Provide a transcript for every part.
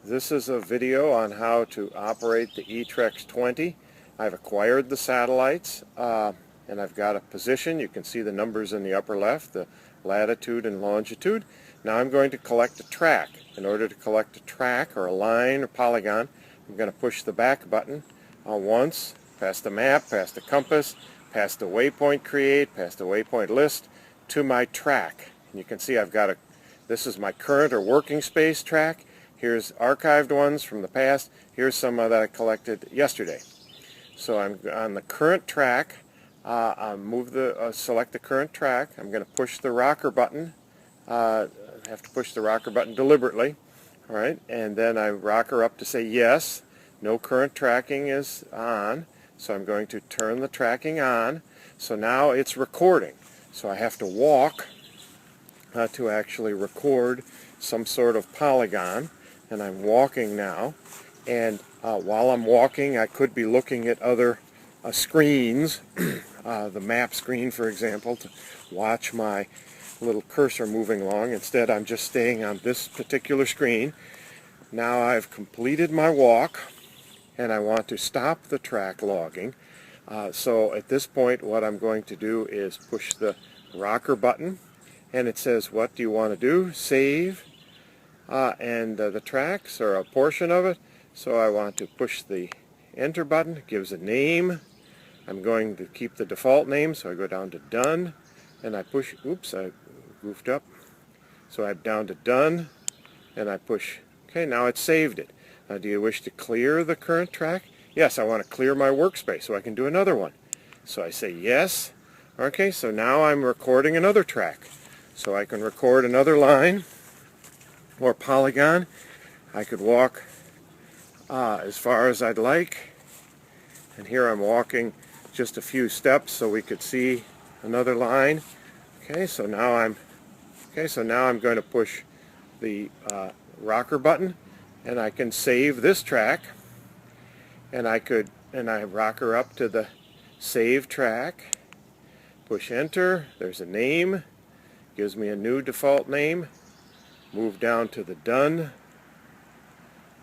This is a video on how to operate the eTrex 20. I've acquired the satellites and I've got a position. You can see the numbers in the upper left, the latitude and longitude. Now I'm going to collect a track. In order to collect a track or a line or polygon, I'm going to push the back button once, past the map, past the compass, past the waypoint create, past the waypoint list, to my track. And you can see I've got this is my current or working space track. Here's archived ones from the past. Here's some that I collected yesterday. So I'm on the current track. I'll select the current track. I'm going to push the rocker button. I have to push the rocker button deliberately. All right, and then I rocker up to say yes. No current tracking is on. So I'm going to turn the tracking on. So now it's recording. So I have to walk to actually record some sort of polygon. And I'm walking now, and while I'm walking I could be looking at other screens, the map screen for example, to watch my little cursor moving along. Instead I'm just staying on this particular screen. Now I've completed my walk and I want to stop the track logging. So at this point what I'm going to do is push the rocker button, and it says, what do you want to do? Save. And the tracks, or a portion of it. So I want to push the enter button. It gives a name. I'm going to keep the default name, so I go down to done, and I push, oops, I goofed up. So I'm down to done, and I push, okay, now it's saved it. Now do you wish to clear the current track? Yes, I want to clear my workspace so I can do another one. So I say yes. Okay, so now I'm recording another track. So I can record another line or polygon. I could walk as far as I'd like, and here I'm walking just a few steps so we could see another line. Okay, so now I'm going to push the rocker button, and I can save this track, and I rocker up to the save track, push enter. There's a name, gives me a new default name. Move down to the done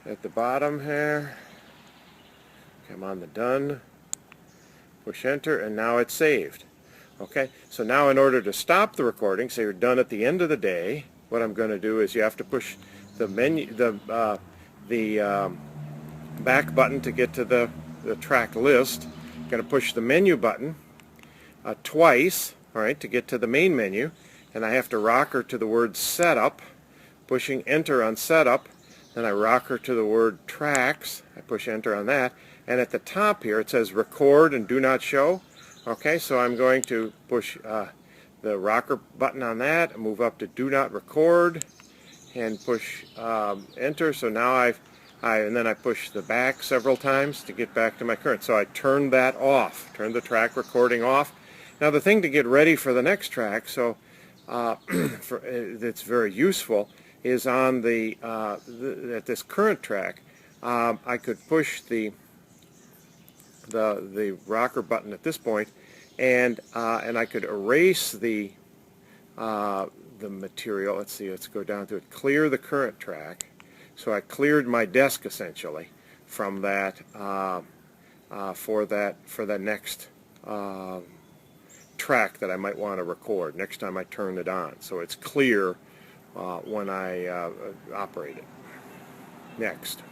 at the bottom here. I'm on the done. Push enter, and now it's saved. Okay, so now in order to stop the recording, say you're done at the end of the day, what I'm going to do is you have to push the menu, the back button to get to the track list. I'm going to push the menu button twice, all right, to get to the main menu, and I have to rocker to the word setup. Pushing enter on setup, then I rocker to the word tracks. I push enter on that, and at the top here it says record and do not show. Okay, so I'm going to push the rocker button on that, move up to do not record, and push enter. So now and then I push the back several times to get back to my current. So I turn that off, turn the track recording off. Now the thing to get ready for the next track, so that's very useful, is on at this current track. I could push the rocker button at this point, and I could erase the material. Let's see. Let's go down to it. Clear the current track. So I cleared my desk essentially from that for the next track that I might want to record next time I turn it on. So it's clear when I operate it. Next.